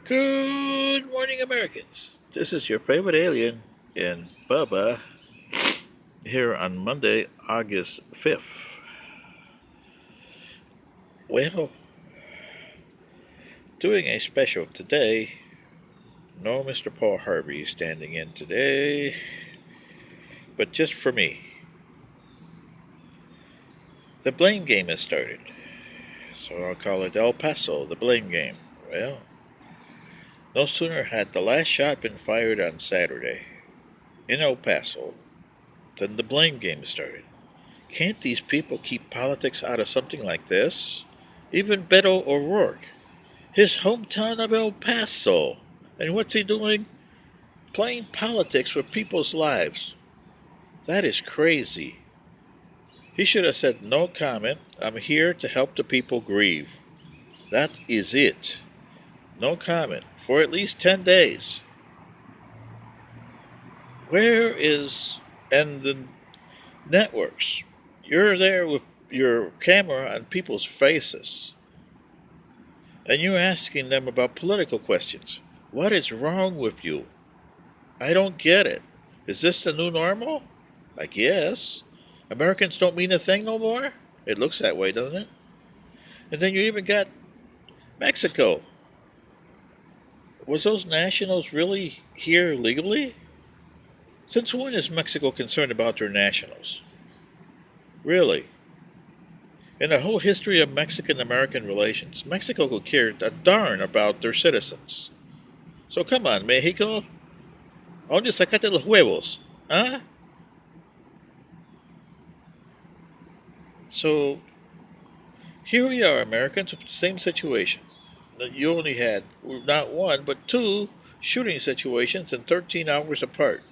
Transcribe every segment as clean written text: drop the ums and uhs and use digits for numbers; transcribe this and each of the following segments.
Good morning, Americans. This is your favorite alien in Bubba here on Monday, August 5th. Well, doing a special today. No Mr. Paul Harvey standing in today, but just for me. The blame game has started, so I'll call it El Paso, the blame game. Well, no sooner had the last shot been fired on Saturday in El Paso than the blame game started. Can't these people keep politics out of something like this? Even Beto O'Rourke, his hometown of El Paso. And what's he doing? Playing politics with people's lives. That is crazy. He should have said, no comment. I'm here to help the people grieve. That is it. No comment for at least 10 days. Where is, and the networks? You're there with your camera on people's faces, and you're asking them about political questions. What is wrong with you? I don't get it. Is this the new normal? I guess. Americans don't mean a thing no more? It looks that way, doesn't it? And then you even got Mexico. Was those nationals really here legally? Since when is Mexico concerned about their nationals? Really? In the whole history of Mexican American relations, Mexico could care a darn about their citizens. So come on, Mexico. ¿A dónde sacaste los huevos? Huh? So here we are, Americans, with the same situation. You only had not one, but two shooting situations in 13 hours apart.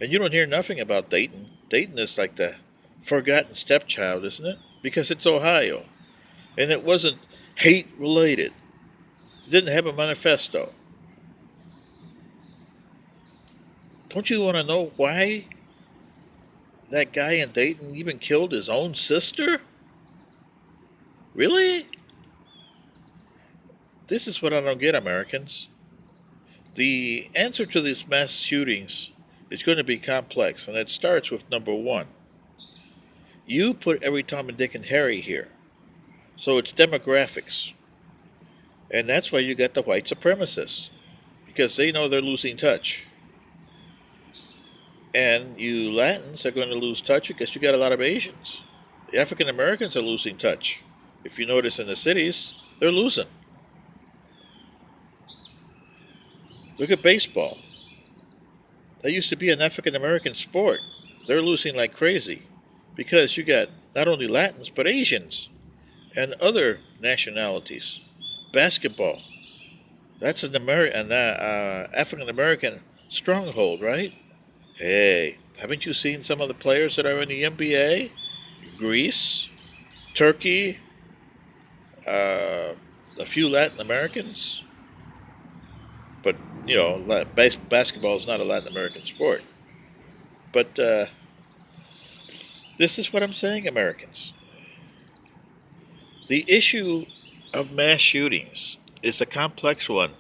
And you don't hear nothing about Dayton. Dayton is like the forgotten stepchild, isn't it? Because it's Ohio. And it wasn't hate related. It didn't have a manifesto. Don't you want to know why that guy in Dayton even killed his own sister? Really? This is what I don't get, Americans. The answer to these mass shootings is going to be complex, and it starts with number one. You put every Tom and Dick and Harry here, so it's demographics. And that's why you got the white supremacists, because they know they're losing touch. And you Latins are going to lose touch because you got a lot of Asians. The African Americans are losing touch. If you notice in the cities, they're losing. Look at baseball. That used to be an African American sport. They're losing like crazy because you got not only Latins but Asians and other nationalities. Basketball. That's an African American stronghold, right? Hey, haven't you seen some of the players that are in the NBA? Greece, Turkey, uh, a few Latin Americans. But, basketball is not a Latin American sport. But this is what I'm saying, Americans. The issue of mass shootings is a complex one,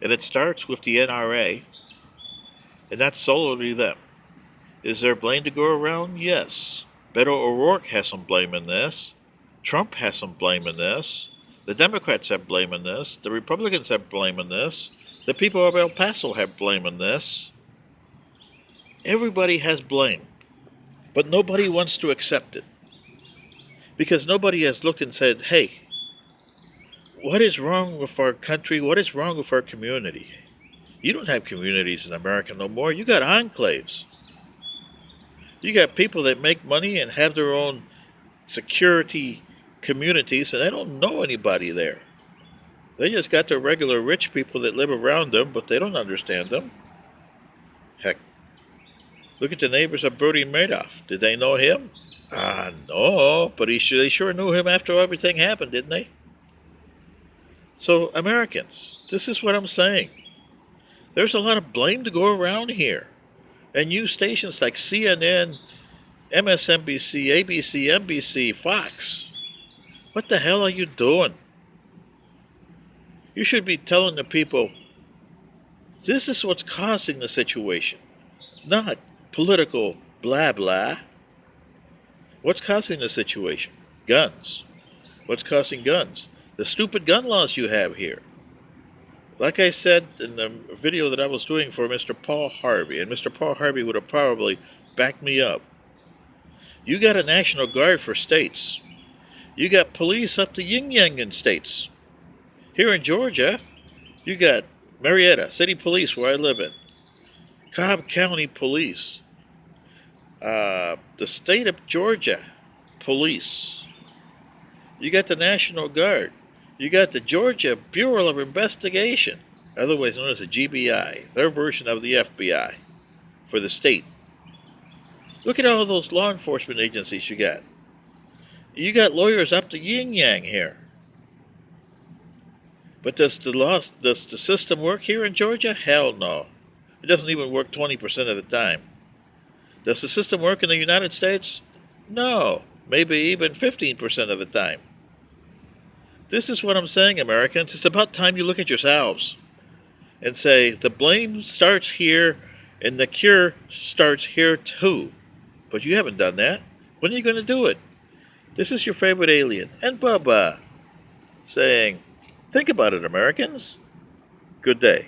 and it starts with the NRA, and not solely them. Is there blame to go around? Yes. Beto O'Rourke has some blame in this. Trump has some blame in this. The Democrats have blame in this. The Republicans have blame in this. The people of El Paso have blame in this. Everybody has blame, but nobody wants to accept it because nobody has looked and said, hey, what is wrong with our country? What is wrong with our community? You don't have communities in America no more. You got enclaves. You got people that make money and have their own security communities, and they don't know anybody there. They just got the regular rich people that live around them, but they don't understand them. Heck, look at the neighbors of Bernie Madoff. Did they know him? No, but they sure knew him after everything happened, didn't they? So, Americans, this is what I'm saying. There's a lot of blame to go around here. And you stations like CNN, MSNBC, ABC, NBC, Fox, what the hell are you doing? You should be telling the people this is what's causing the situation, not political blah blah. What's causing the situation? Guns. What's causing guns? The stupid gun laws you have here. Like I said in the video that I was doing for Mr. Paul Harvey, and Mr. Paul Harvey would have probably backed me up. You got a National Guard for states. You got police up to yin yang in states. Here in Georgia, you got Marietta City Police, where I live in, Cobb County Police, the state of Georgia Police. You got the National Guard. You got the Georgia Bureau of Investigation, otherwise known as the GBI, their version of the FBI for the state. Look at all those law enforcement agencies you got. You got lawyers up to yin yang here. But does the system work here in Georgia? Hell no. It doesn't even work 20% of the time. Does the system work in the United States? No. Maybe even 15% of the time. This is what I'm saying, Americans. It's about time you look at yourselves and say, the blame starts here and the cure starts here too. But you haven't done that. When are you going to do it? This is your favorite alien, and Bubba, saying, think about it, Americans. Good day.